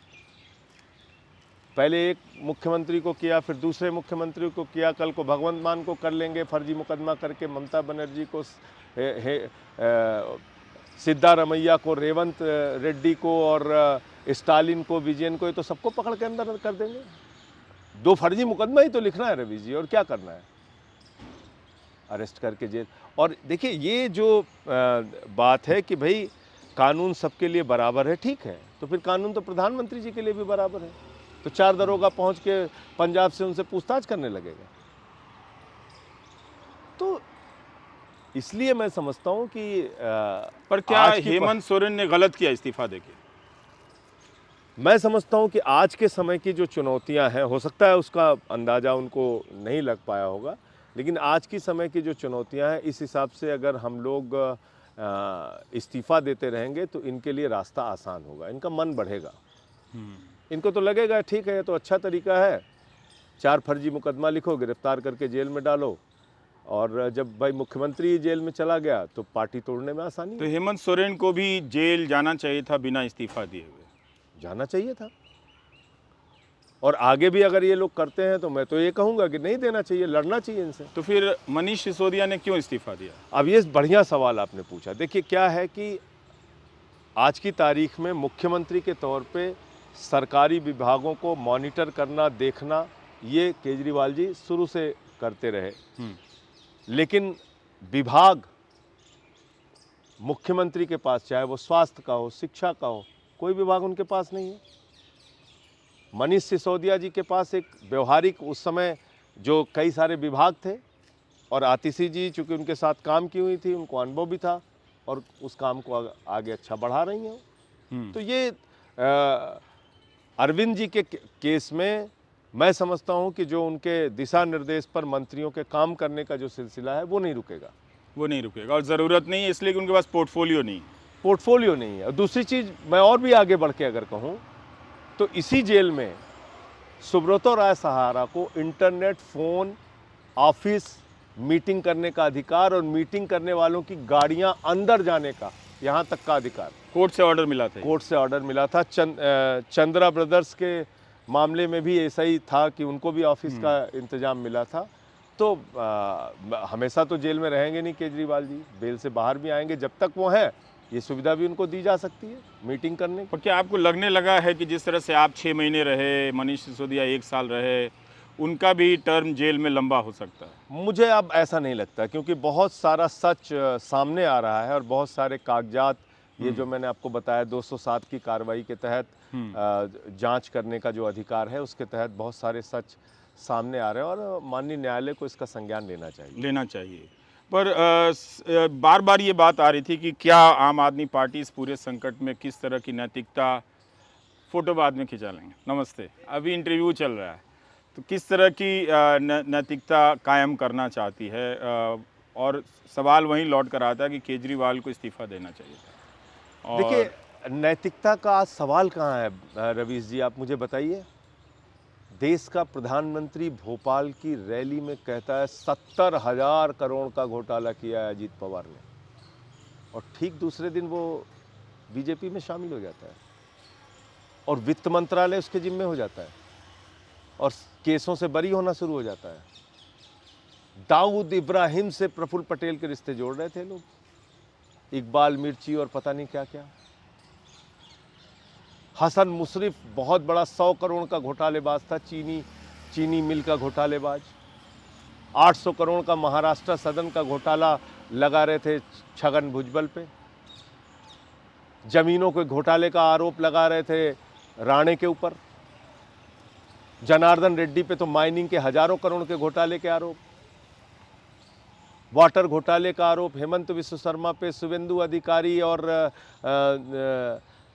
पहले एक मुख्यमंत्री को किया, फिर दूसरे मुख्यमंत्री को किया, कल को भगवंत मान को कर लेंगे फर्जी मुकदमा करके, ममता बनर्जी को, सिद्धारमैया को, रेवंत रेड्डी को और स्टालिन को, विजयन को, ये तो सबको पकड़ के अंदर कर देंगे। 2 फर्जी मुकदमा ही तो लिखना है रवि जी, और क्या करना है? अरेस्ट करके जेल। और देखिए ये जो बात है कि भाई कानून सबके लिए बराबर है, ठीक है, तो फिर कानून तो प्रधानमंत्री जी के लिए भी बराबर है। तो 4 दरोगा पहुंच के पंजाब से उनसे पूछताछ करने लगेगा। तो इसलिए मैं समझता हूं कि पर क्या हेमंत सोरेन ने गलत किया इस्तीफा देके? मैं समझता हूं कि आज के समय की जो चुनौतियां हैं, हो सकता है उसका अंदाजा उनको नहीं लग पाया होगा, लेकिन आज की समय की जो चुनौतियां हैं, इस हिसाब से अगर हम लोग इस्तीफा देते रहेंगे तो इनके लिए रास्ता आसान होगा, इनका मन बढ़ेगा। इनको तो लगेगा ठीक है, ये तो अच्छा तरीका है, 4 फर्जी मुकदमा लिखो, गिरफ्तार करके जेल में डालो, और जब भाई मुख्यमंत्री जेल में चला गया तो पार्टी तोड़ने में आसानी। तो हेमंत सोरेन को भी जेल जाना चाहिए था बिना इस्तीफा दिए हुए? जाना चाहिए था, और आगे भी अगर ये लोग करते हैं तो मैं तो ये कहूँगा कि नहीं देना चाहिए, लड़ना चाहिए इनसे। तो फिर मनीष सिसोदिया ने क्यों इस्तीफा दिया? अब ये बढ़िया सवाल आपने पूछा। देखिए क्या है कि आज की तारीख में मुख्यमंत्री के तौर पे सरकारी विभागों को मॉनिटर करना, देखना, ये केजरीवाल जी शुरू से करते रहे, लेकिन विभाग मुख्यमंत्री के पास, चाहे वो स्वास्थ्य का हो, शिक्षा का हो, कोई विभाग उनके पास नहीं है। मनीष सिसोदिया जी के पास एक व्यवहारिक, उस समय जो कई सारे विभाग थे, और आतिशी जी चूँकि उनके साथ काम की हुई थी, उनको अनुभव भी था और उस काम को आगे अच्छा बढ़ा रही हैं। तो ये अरविंद जी के केस में मैं समझता हूं कि जो उनके दिशा निर्देश पर मंत्रियों के काम करने का जो सिलसिला है वो नहीं रुकेगा। वो नहीं रुकेगा, और ज़रूरत नहीं है इसलिए कि उनके पास पोर्टफोलियो नहीं है। और दूसरी चीज़ मैं और भी आगे बढ़ के अगर कहूं तो इसी जेल में सुब्रतो राय सहारा को इंटरनेट, फ़ोन, ऑफिस, मीटिंग करने का अधिकार और मीटिंग करने वालों की गाड़ियां अंदर जाने का, यहाँ तक का अधिकार कोर्ट से ऑर्डर मिला था। कोर्ट से ऑर्डर मिला था। चंद्रा ब्रदर्स के मामले में भी ऐसा ही था कि उनको भी ऑफिस का इंतजाम मिला था। तो हमेशा तो जेल में रहेंगे नहीं केजरीवाल जी, बेल से बाहर भी आएंगे, जब तक वो है ये सुविधा भी उनको दी जा सकती है मीटिंग करने की। पर क्या आपको लगने लगा है कि जिस तरह से आप 6 महीने रहे, मनीष सिसोदिया 1 साल रहे, उनका भी टर्म जेल में लंबा हो सकता है? मुझे अब ऐसा नहीं लगता, क्योंकि बहुत सारा सच सामने आ रहा है और बहुत सारे कागजात, ये जो मैंने आपको बताया 207 की कार्रवाई के तहत जांच करने का जो अधिकार है, उसके तहत बहुत सारे सच सामने आ रहे हैं और माननीय न्यायालय को इसका संज्ञान लेना चाहिए। पर बार बार ये बात आ रही थी कि क्या आम आदमी पार्टी इस पूरे संकट में किस तरह की नैतिकता, फोटो बाद में खिंचा लेंगे, नमस्ते, अभी इंटरव्यू चल रहा है, तो किस तरह की नैतिकता कायम करना चाहती है? और सवाल वहीं लौट कर आता है कि केजरीवाल को इस्तीफा देना चाहिए था। देखिए नैतिकता का सवाल कहाँ है रवीश जी, आप मुझे बताइए। देश का प्रधानमंत्री भोपाल की रैली में कहता है 70,000 करोड़ का घोटाला किया है अजीत पवार ने, और ठीक दूसरे दिन वो बीजेपी में शामिल हो जाता है और वित्त मंत्रालय उसके जिम्मे हो जाता है और केसों से बरी होना शुरू हो जाता है। दाऊद इब्राहिम से प्रफुल्ल पटेल के रिश्ते जोड़ रहे थे लोग, इकबाल मिर्ची और पता नहीं क्या क्या। हसन मुशर्रफ बहुत बड़ा 100 करोड़ का घोटालेबाज था, चीनी मिल का घोटालेबाज। 800 करोड़ का महाराष्ट्र सदन का घोटाला लगा रहे थे छगन भुजबल पे। जमीनों के घोटाले का आरोप लगा रहे थे राणे के ऊपर। जनार्दन रेड्डी पे तो माइनिंग के हजारों करोड़ के घोटाले के आरोप। वाटर घोटाले का आरोप हेमंत विश्व शर्मा पे, शुभेंदु अधिकारी और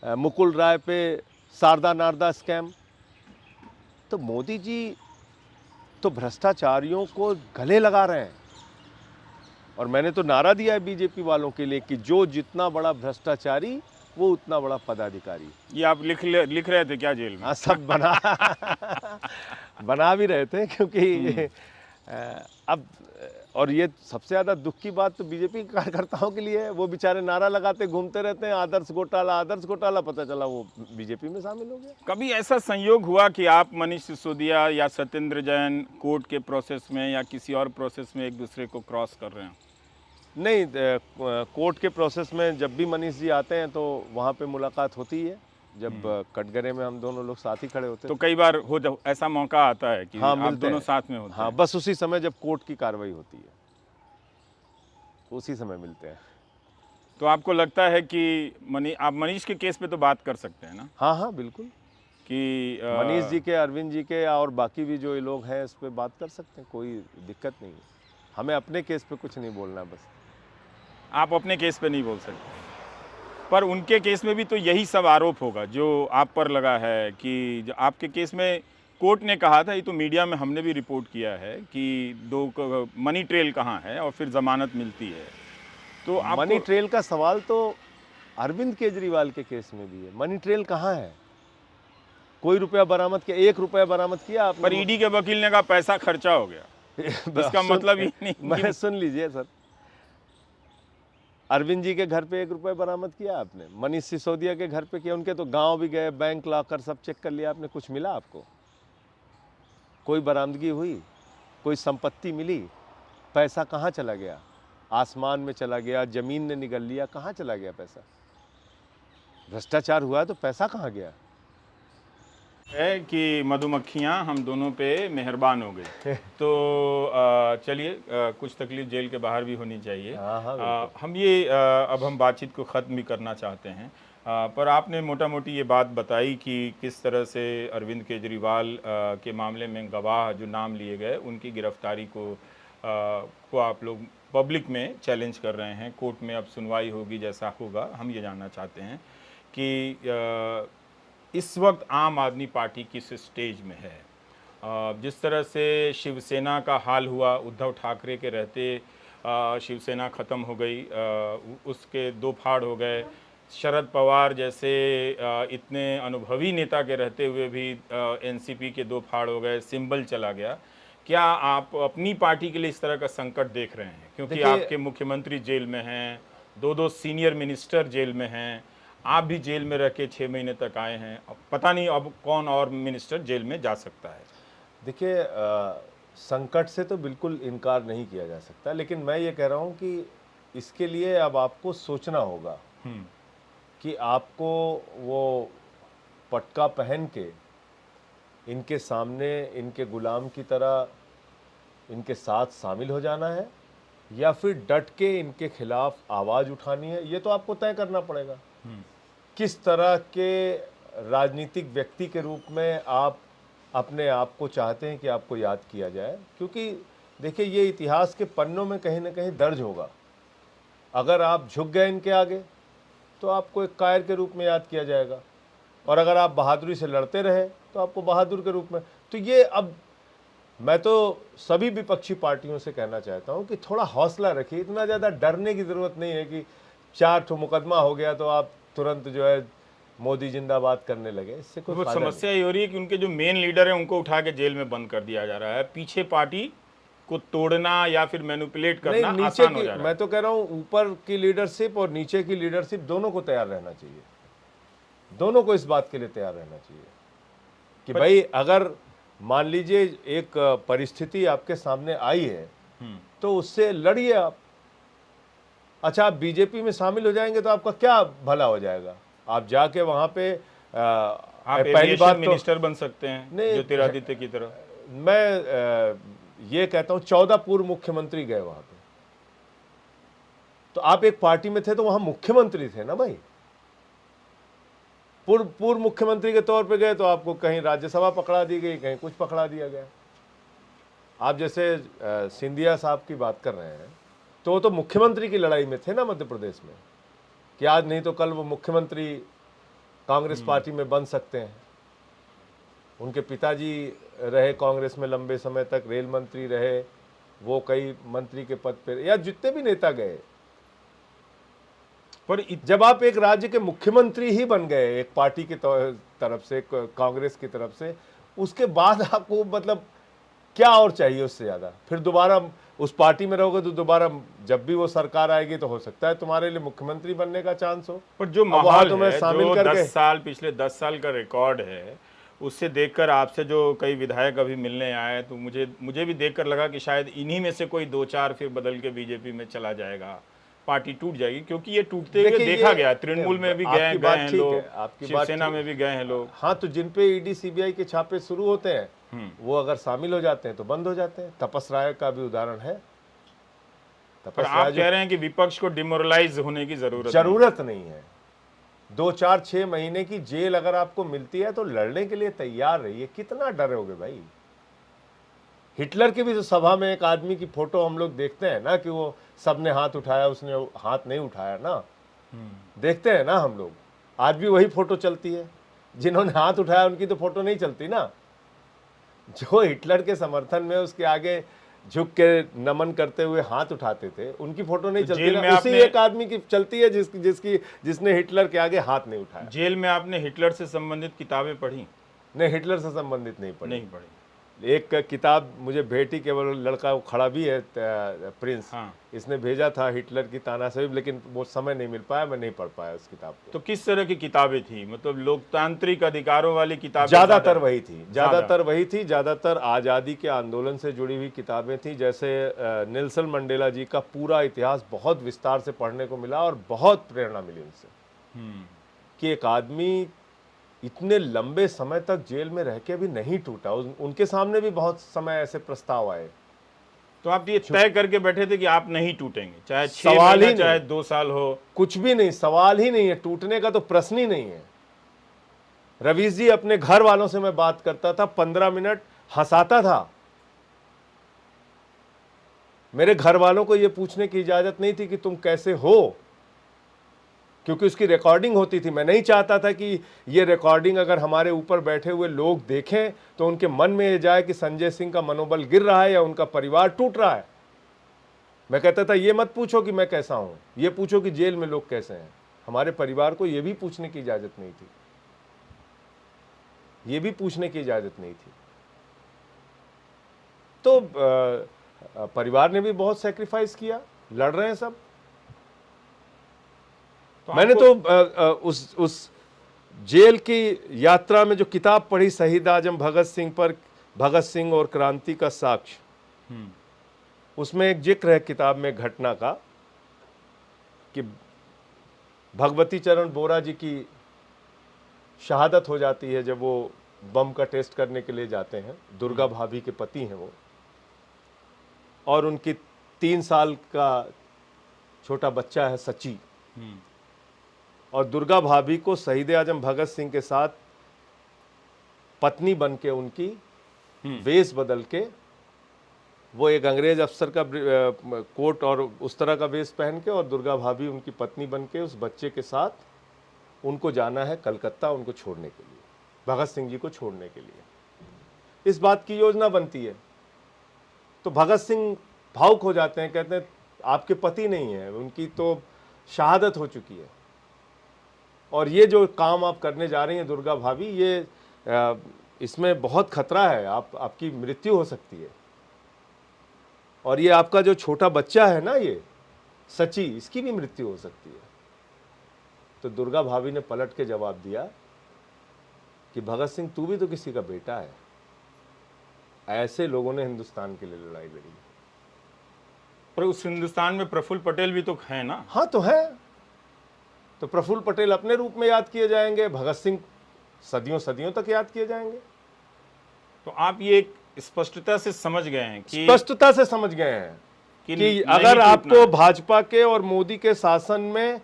मुकुल राय पे शारदा नारदा स्कैम। तो मोदी जी तो भ्रष्टाचारियों को गले लगा रहे हैं। और मैंने तो नारा दिया है बीजेपी वालों के लिए कि जो जितना बड़ा भ्रष्टाचारी वो उतना बड़ा पदाधिकारी। ये आप लिख रहे थे क्या जेल में? हाँ, सब बना भी रहे थे, क्योंकि अब और ये सबसे ज़्यादा दुख की बात तो बीजेपी के कार्यकर्ताओं के लिए है। वो बेचारे नारा लगाते घूमते रहते हैं आदर्श घोटाला, पता चला वो बीजेपी में शामिल हो गया। कभी ऐसा संयोग हुआ कि आप मनीष सिसोदिया या सत्येंद्र जैन कोर्ट के प्रोसेस में या किसी और प्रोसेस में एक दूसरे को क्रॉस कर रहे हैं? नहीं, कोर्ट के प्रोसेस में जब भी मनीष जी आते हैं तो वहाँ पे मुलाकात होती है। जब कटघरे में हम दोनों लोग साथ ही खड़े होते तो कई बार जब ऐसा मौका आता है कि हाँ, आप मिलते दोनों हैं। साथ में होते हाँ, हैं। बस उसी समय जब कोर्ट की कार्रवाई होती है उसी समय मिलते हैं। तो आपको लगता है कि आप मनीष के केस पे तो बात कर सकते हैं ना? हाँ हाँ, बिल्कुल। कि मनीष जी के, अरविंद जी के और बाकी भी जो ये लोग हैं इस पर बात कर सकते हैं, कोई दिक्कत नहीं है। हमें अपने केस पे कुछ नहीं बोलना, बस। आप अपने केस पे नहीं बोल सकते, पर उनके केस में भी तो यही सब आरोप होगा जो आप पर लगा है कि जो आपके केस में कोर्ट ने कहा था, ये तो मीडिया में हमने भी रिपोर्ट किया है कि मनी ट्रेल कहाँ है और फिर जमानत मिलती है। तो मनी ट्रेल का सवाल तो अरविंद केजरीवाल के केस में भी है। मनी ट्रेल कहाँ है? कोई रुपया बरामद किया? 1 रुपया बरामद किया आपने? पर ईडी के वकील ने कहा पैसा खर्चा हो गया। इसका मतलब ये नहीं। मैं सुन लीजिए सर, अरविंद जी के घर पे 1 रुपया बरामद किया आपने? मनीष सिसोदिया के घर पे किया? उनके तो गांव भी गए, बैंक लाकर सब चेक कर लिया आपने, कुछ मिला आपको? कोई बरामदगी हुई? कोई संपत्ति मिली? पैसा कहाँ चला गया? आसमान में चला गया, जमीन ने निगल लिया, कहाँ चला गया पैसा? भ्रष्टाचार हुआ है तो पैसा कहाँ गया? है कि मधुमक्खियाँ हम दोनों पे मेहरबान हो गई। तो चलिए, कुछ तकलीफ जेल के बाहर भी होनी चाहिए। हाँ, हम ये अब हम बातचीत को ख़त्म भी करना चाहते हैं, पर आपने मोटा मोटी ये बात बताई कि किस तरह से अरविंद केजरीवाल के मामले में गवाह जो नाम लिए गए उनकी गिरफ्तारी को आप लोग पब्लिक में चैलेंज कर रहे हैं। कोर्ट में अब सुनवाई होगी, जैसा होगा हम ये जानना चाहते हैं कि इस वक्त आम आदमी पार्टी किस स्टेज में है। जिस तरह से शिवसेना का हाल हुआ, उद्धव ठाकरे के रहते शिवसेना ख़त्म हो गई, उसके 2 फाड़ हो गए। शरद पवार जैसे इतने अनुभवी नेता के रहते हुए भी एनसीपी के 2 फाड़ हो गए, सिंबल चला गया। क्या आप अपनी पार्टी के लिए इस तरह का संकट देख रहे हैं? क्योंकि आपके मुख्यमंत्री जेल में हैं, 2 सीनियर मिनिस्टर जेल में हैं, आप भी जेल में रह के 6 महीने तक आए हैं। अब पता नहीं अब कौन और मिनिस्टर जेल में जा सकता है। देखिए, संकट से तो बिल्कुल इनकार नहीं किया जा सकता, लेकिन मैं ये कह रहा हूँ कि इसके लिए अब आपको सोचना होगा कि आपको वो पटका पहन के इनके सामने इनके गुलाम की तरह इनके साथ शामिल हो जाना है या फिर डट के इनके खिलाफ आवाज़ उठानी है। ये तो आपको तय करना पड़ेगा। किस तरह के राजनीतिक व्यक्ति के रूप में आप अपने आप को चाहते हैं कि आपको याद किया जाए, क्योंकि देखिए ये इतिहास के पन्नों में कहीं ना कहीं दर्ज होगा। अगर आप झुक गए इनके आगे तो आपको एक कायर के रूप में याद किया जाएगा, और अगर आप बहादुरी से लड़ते रहे तो आपको बहादुर के रूप में। तो ये अब मैं तो सभी विपक्षी पार्टियों से कहना चाहता हूं कि थोड़ा हौसला रखिए। इतना ज़्यादा डरने की ज़रूरत नहीं है कि 4 मुकदमा हो गया तो आप तुरंत जो है मोदी जिंदाबाद करने लगे। इससे कोई फायदा नहीं। समस्या ये हो रही है कि उनके जो मेन लीडर हैं उनको उठा के जेल में बंद कर दिया जा रहा है। पीछे पार्टी को तोड़ना या फिर मैनिपुलेट करना आसान हो जा रहा है। मैं तो कह रहा हूँ ऊपर की लीडरशिप और नीचे की लीडरशिप दोनों को तैयार रहना चाहिए। दोनों को इस बात के लिए तैयार रहना चाहिए कि भाई अगर मान लीजिए एक परिस्थिति आपके सामने आई है तो उससे लड़िए आप। अच्छा, आप बीजेपी में शामिल हो जाएंगे तो आपका क्या भला हो जाएगा? आप जाके वहां पे आप पहली बात मिनिस्टर बन सकते हैं ज्योतिरादित्य की तरह। मैं ये कहता हूं 14 पूर्व मुख्यमंत्री गए वहां पे, तो आप एक पार्टी में थे तो वहां मुख्यमंत्री थे ना भाई। पूर्व मुख्यमंत्री के तौर पे गए तो आपको कहीं राज्यसभा पकड़ा दी गई, कहीं कुछ पकड़ा दिया गया। आप जैसे सिंधिया साहब की बात कर रहे हैं, तो वो तो मुख्यमंत्री की लड़ाई में थे ना मध्य प्रदेश में, कि आज नहीं तो कल वो मुख्यमंत्री कांग्रेस पार्टी में बन सकते हैं। उनके पिताजी रहे कांग्रेस में लंबे समय तक, रेल मंत्री रहे, वो कई मंत्री के पद पे, या जितने भी नेता गए। पर जब आप एक राज्य के मुख्यमंत्री ही बन गए एक पार्टी की तरफ से, कांग्रेस की तरफ से, उसके बाद आपको मतलब क्या और चाहिए उससे ज्यादा? फिर दोबारा उस पार्टी में रहोगे तो दोबारा जब भी वो सरकार आएगी तो हो सकता है तुम्हारे लिए मुख्यमंत्री बनने का चांस हो। पर जो माहौल तुम्हें है, शामिल जो करके 10 साल पिछले 10 साल का रिकॉर्ड है, उससे देखकर आपसे जो कई विधायक अभी मिलने आए, तो मुझे भी देखकर लगा कि शायद इन्हीं में से कोई 2-4 फिर बदल के बीजेपी में चला जाएगा, पार्टी टूट जाएगी। क्योंकि ये टूटते हुए देखा गया, तृणमूल में भी गए हैं लोग, शिवसेना में भी गए हैं लोग। हाँ, तो जिन पे ईडी सीबीआई के छापे शुरू होते हैं वो अगर शामिल हो जाते हैं तो बंद हो जाते हैं। तपस राय का भी उदाहरण है। पर आप कह रहे हैं कि विपक्ष को डिमोरलाइज होने की जरूरत नहीं है। 2-4-6 महीने की जेल अगर आपको मिलती है तो लड़ने के लिए तैयार रहिए। कितना डरोगे भाई? हिटलर की भी तो सभा में एक आदमी की फोटो हम लोग देखते हैं ना, कि वो सबने हाथ उठाया, उसने हाथ नहीं उठाया ना, देखते हैं ना हम लोग। आज भी वही फोटो चलती है। जिन्होंने हाथ उठाया उनकी तो फोटो नहीं चलती ना। जो हिटलर के समर्थन में उसके आगे झुक के नमन करते हुए हाथ उठाते थे, उनकी फोटो नहीं चलती ना। उसी एक आदमी की चलती है जिसने हिटलर के आगे हाथ नहीं उठाया। जेल में आपने हिटलर से संबंधित किताबें पढ़ी? नहीं, हिटलर से संबंधित नहीं पढ़ी। एक किताब मुझे भेटी, केवल लड़का वो खड़ा भी है, प्रिंस, हाँ। इसने भेजा था हिटलर की तानाशाही, लेकिन वो समय नहीं मिल पाया, मैं नहीं पढ़ पाया उस किताब को। तो किस तरह की किताबें थी? मतलब लोकतांत्रिक अधिकारों वाली किताबें? ज्यादातर वही थी, ज्यादातर आज़ादी के आंदोलन से जुड़ी हुई किताबें थी। जैसे नेल्सन मंडेला जी का पूरा इतिहास बहुत विस्तार से पढ़ने को मिला और बहुत प्रेरणा मिली उनसे, कि एक आदमी इतने लंबे समय तक जेल में रह के भी नहीं टूटा। उनके सामने भी बहुत समय ऐसे प्रस्ताव आए। तो आप ये तय करके बैठे थे कि आप नहीं टूटेंगे, चाहे 6 महीने चाहे 2 साल हो? कुछ भी नहीं, सवाल ही नहीं है, टूटने का तो प्रश्न ही नहीं है। रवीश जी, अपने घर वालों से मैं बात करता था, 15 मिनट हंसाता था। मेरे घर वालों को यह पूछने की इजाजत नहीं थी कि तुम कैसे हो, क्योंकि उसकी रिकॉर्डिंग होती थी। मैं नहीं चाहता था कि ये रिकॉर्डिंग अगर हमारे ऊपर बैठे हुए लोग देखें तो उनके मन में ये जाए कि संजय सिंह का मनोबल गिर रहा है या उनका परिवार टूट रहा है। मैं कहता था ये मत पूछो कि मैं कैसा हूं, ये पूछो कि जेल में लोग कैसे हैं। हमारे परिवार को ये भी पूछने की इजाजत नहीं थी, ये भी पूछने की इजाजत नहीं थी। तो परिवार ने भी बहुत सैक्रिफाइस किया, लड़ रहे हैं सब। मैंने तो उस जेल की यात्रा में जो किताब पढ़ी, शहीद आजम भगत सिंह पर, भगत सिंह और क्रांति का साक्ष्य, उसमें एक जिक्र है किताब में घटना का, कि भगवती चरण बोरा जी की शहादत हो जाती है जब वो बम का टेस्ट करने के लिए जाते हैं। दुर्गा भाभी के पति हैं वो, और उनकी 3 साल का छोटा बच्चा है सची। और दुर्गा भाभी को शहीद आजम भगत सिंह के साथ पत्नी बन के, उनकी वेश बदल के, वो एक अंग्रेज अफसर का कोट और उस तरह का वेश पहन के, और दुर्गा भाभी उनकी पत्नी बन के उस बच्चे के साथ उनको जाना है कलकत्ता, उनको छोड़ने के लिए, भगत सिंह जी को छोड़ने के लिए। इस बात की योजना बनती है। तो भगत सिंह भावुक हो जाते हैं, कहते हैं आपके पति नहीं है, उनकी तो शहादत हो चुकी है, और ये जो काम आप करने जा रही हैं दुर्गा भाभी, ये इसमें बहुत खतरा है, आपकी मृत्यु हो सकती है, और ये आपका जो छोटा बच्चा है ना, ये सची, इसकी भी मृत्यु हो सकती है। तो दुर्गा भाभी ने पलट के जवाब दिया कि भगत सिंह, तू भी तो किसी का बेटा है। ऐसे लोगों ने हिंदुस्तान के लिए लड़ाई लड़ी। पर उस हिंदुस्तान में प्रफुल्ल पटेल भी तो है ना? हाँ, तो है। तो प्रफुल्ल पटेल अपने रूप में याद किए जाएंगे, भगत सिंह सदियों सदियों तक याद किए जाएंगे। तो आप ये एक स्पष्टता से समझ गए हैं कि कि अगर आपको भाजपा के और मोदी के शासन में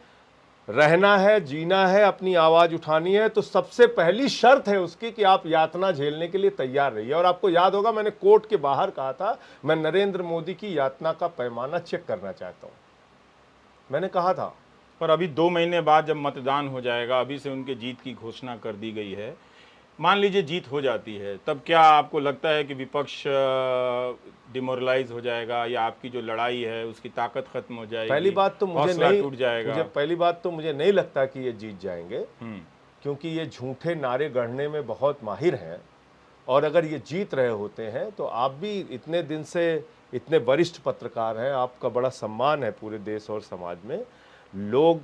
रहना है, जीना है, अपनी आवाज उठानी है, तो सबसे पहली शर्त है उसकी कि आप यातना झेलने के लिए तैयार रहिए। और आपको याद होगा मैंने कोर्ट के बाहर कहा था, मैं नरेंद्र मोदी की यातना का पैमाना चेक करना चाहता हूं, मैंने कहा था। पर अभी 2 महीने बाद जब मतदान हो जाएगा, अभी से उनके जीत की घोषणा कर दी गई है, मान लीजिए जीत हो जाती है, तब क्या आपको लगता है कि विपक्ष डिमोरलाइज हो जाएगा, या आपकी जो लड़ाई है उसकी ताकत खत्म हो जाएगी? पहली बात तो मुझे हौसला नहीं टूट जाएगा? पहली बात तो मुझे नहीं लगता कि ये जीत जाएंगे, क्योंकि ये झूठे नारे गढ़ने में बहुत माहिर हैं। और अगर ये जीत रहे होते हैं तो आप भी इतने दिन से इतने वरिष्ठ पत्रकार हैं, आपका बड़ा सम्मान है पूरे देश और समाज में। लोग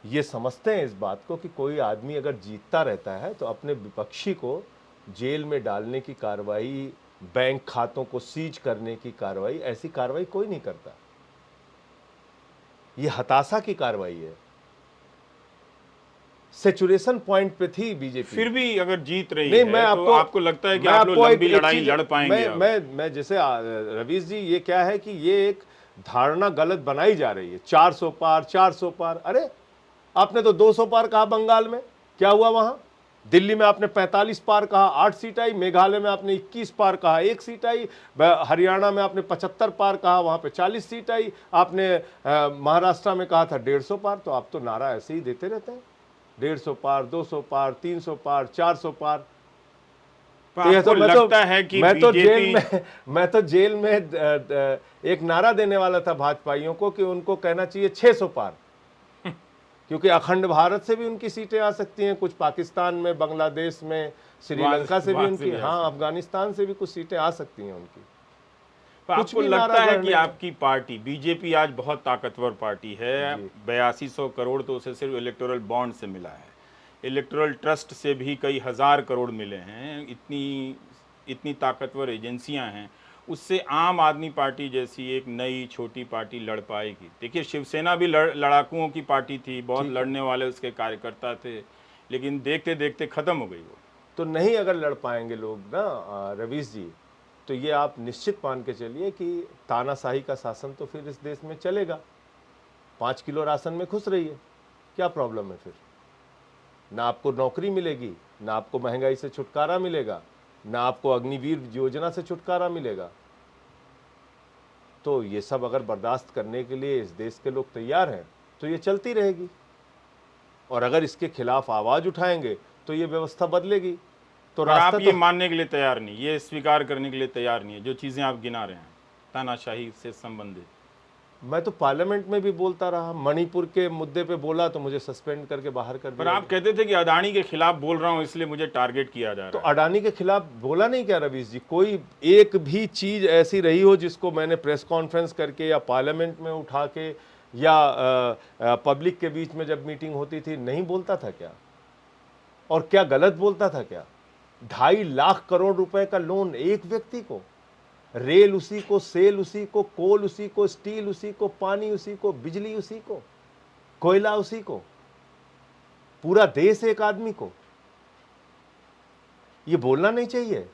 ये समझते हैं इस बात को कि कोई आदमी अगर जीतता रहता है तो अपने विपक्षी को जेल में डालने की कार्रवाई, बैंक खातों को सीज करने की कार्रवाई, ऐसी कार्रवाई कोई नहीं करता। ये हताशा की कार्रवाई है। सैचुरेशन पॉइंट पे थी बीजेपी। फिर भी अगर जीत रही नहीं, है मैं तो आपको लगता है कि आप लोग लंबी लड़ाई लड़ पाएंगे? मैं जैसे रवीश जी, ये क्या है कि ये एक धारणा गलत बनाई जा रही है, 400 पार 400 पार। अरे आपने तो 200 पार कहा बंगाल में, क्या हुआ वहां? दिल्ली में आपने 45 पार कहा, 8 सीट आई। मेघालय में आपने 21 पार कहा, 1 सीट आई। हरियाणा में आपने 75 पार कहा, वहां पे 40 सीट आई। आपने महाराष्ट्र में कहा था 150 पार। तो आप तो नारा ऐसे ही देते रहते हैं, 150 पार, 200 पार, 300 पार, 400 पार। आपको लगता है कि मैं तो जेल में एक नारा देने वाला था भाजपाइयों को कि उनको कहना चाहिए 600 पार, क्योंकि अखंड भारत से भी उनकी सीटें आ सकती हैं, कुछ पाकिस्तान में, बांग्लादेश में, श्रीलंका से भी उनकी, हाँ, अफगानिस्तान से भी कुछ सीटें आ सकती हैं उनकी। आपको लगता है कि आपकी पार्टी बीजेपी आज बहुत ताकतवर पार्टी है? 8200 करोड़ तो उसे सिर्फ इलेक्टोरल बॉन्ड से मिला है, इलेक्टोरल ट्रस्ट से भी कई हजार करोड़ मिले हैं। इतनी ताकतवर एजेंसियां हैं, उससे आम आदमी पार्टी जैसी एक नई छोटी पार्टी लड़ पाएगी? देखिए, शिवसेना भी लड़ाकुओं की पार्टी थी, बहुत लड़ने वाले उसके कार्यकर्ता थे, लेकिन देखते देखते खत्म हो गई वो। तो नहीं अगर लड़ पाएंगे लोग ना रवीश जी, तो ये आप निश्चित मान के चलिए कि तानाशाही का शासन तो फिर इस देश में चलेगा। 5 किलो राशन में खुश रहिए, क्या प्रॉब्लम है फिर? ना आपको नौकरी मिलेगी, ना आपको महंगाई से छुटकारा मिलेगा, ना आपको अग्निवीर योजना से छुटकारा मिलेगा। तो ये सब अगर बर्दाश्त करने के लिए इस देश के लोग तैयार हैं तो ये चलती रहेगी। और अगर इसके खिलाफ आवाज उठाएंगे तो ये व्यवस्था बदलेगी। तो आप ये मानने के लिए तैयार नहीं, ये स्वीकार करने के लिए तैयार नहीं है जो चीजें आप गिना रहे हैं तानाशाही से संबंधित? मैं तो पार्लियामेंट में भी बोलता रहा, मणिपुर के मुद्दे पे बोला तो मुझे सस्पेंड करके बाहर कर दिया। पर आप कहते थे कि अडानी के खिलाफ बोल रहा हूं इसलिए मुझे टारगेट किया जा रहा है। तो अडानी के खिलाफ बोला नहीं क्या रवीश जी? कोई एक भी चीज ऐसी रही हो जिसको मैंने प्रेस कॉन्फ्रेंस करके या पार्लियामेंट में उठा के या पब्लिक के बीच में जब मीटिंग होती थी नहीं बोलता था क्या? और क्या गलत बोलता था क्या? 2.5 लाख करोड़ रुपए का लोन एक व्यक्ति को, रेल उसी को, सेल उसी को, कोल उसी को, स्टील उसी को, पानी उसी को, बिजली उसी को, कोयला उसी को, पूरा देश एक आदमी को। ये बोलना नहीं चाहिए।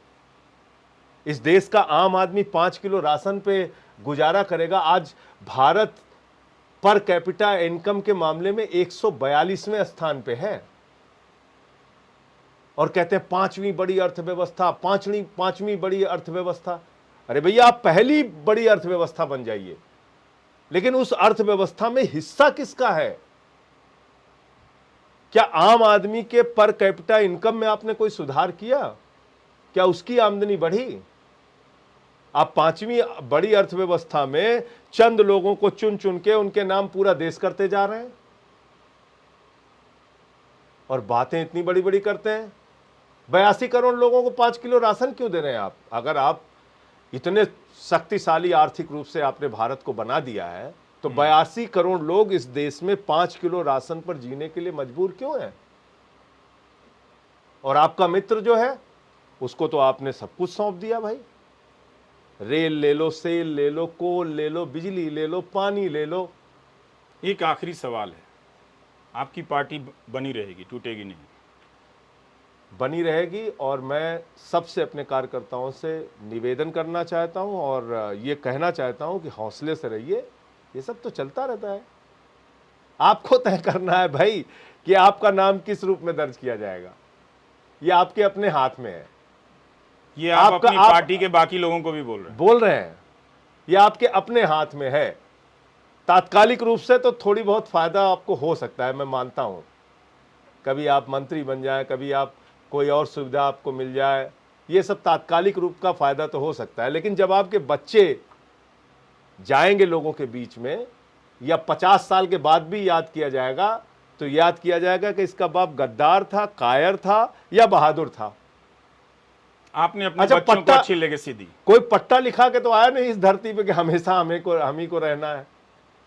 इस देश का आम आदमी 5 किलो राशन पे गुजारा करेगा। आज भारत पर कैपिटा इनकम के मामले में 142वें स्थान पे है और कहते हैं 5वीं बड़ी अर्थव्यवस्था, पांचवी बड़ी अर्थव्यवस्था। अरे भैया, आप पहली बड़ी अर्थव्यवस्था बन जाइए, लेकिन उस अर्थव्यवस्था में हिस्सा किसका है? क्या आम आदमी के पर कैपिटा इनकम में आपने कोई सुधार किया? क्या उसकी आमदनी बढ़ी? आप 5वीं बड़ी अर्थव्यवस्था में चंद लोगों को चुन चुन के उनके नाम पूरा देश करते जा रहे हैं और बातें इतनी बड़ी बड़ी करते हैं। 82 करोड़ लोगों को 5 किलो राशन क्यों दे रहे हैं आप? अगर आप इतने शक्तिशाली आर्थिक रूप से आपने भारत को बना दिया है तो 82 करोड़ लोग इस देश में 5 किलो राशन पर जीने के लिए मजबूर क्यों हैं? और आपका मित्र जो है उसको तो आपने सब कुछ सौंप दिया भाई। रेल ले लो, सेल ले लो, कोल ले लो, बिजली ले लो, पानी ले लो। एक आखिरी सवाल है, आपकी पार्टी बनी रहेगी, टूटेगी नहीं? बनी रहेगी। और मैं सबसे अपने कार्यकर्ताओं से निवेदन करना चाहता हूं और ये कहना चाहता हूं कि हौसले से रहिए, ये सब तो चलता रहता है। आपको तय करना है भाई कि आपका नाम किस रूप में दर्ज किया जाएगा। ये आपके अपने हाथ में है। ये आप आपका अपनी पार्टी के बाकी लोगों को भी बोल रहे हैं। ये आपके अपने हाथ में है। तात्कालिक रूप से तो थोड़ी बहुत फायदा आपको हो सकता है, मैं मानता हूं। कभी आप मंत्री बन जाए, कभी आप कोई और सुविधा आपको मिल जाए, ये सब तात्कालिक रूप का फायदा तो हो सकता है। लेकिन जब आपके बच्चे जाएंगे लोगों के बीच में, या 50 साल के बाद भी याद किया जाएगा, तो याद किया जाएगा कि इसका बाप गद्दार था, कायर था या बहादुर था। आपने अपने बच्चों को अच्छी लेगेसी दी। कोई पट्टा लिखा के तो आया नहीं इस धरती पे कि हमेशा हम ही को रहना है।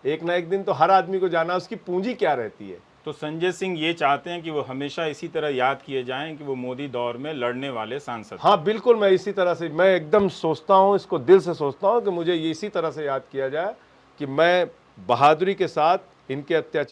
एक ना एक दिन तो हर आदमी को जाना है। उसकी पूंजी क्या रहती है? तो संजय सिंह ये चाहते हैं कि वो हमेशा इसी तरह याद किए जाएं कि वो मोदी दौर में लड़ने वाले सांसद। हाँ बिल्कुल, मैं इसी तरह से, मैं एकदम सोचता हूँ, इसको दिल से सोचता हूँ कि मुझे इसी तरह से याद किया जाए कि मैं बहादुरी के साथ इनके अत्याचार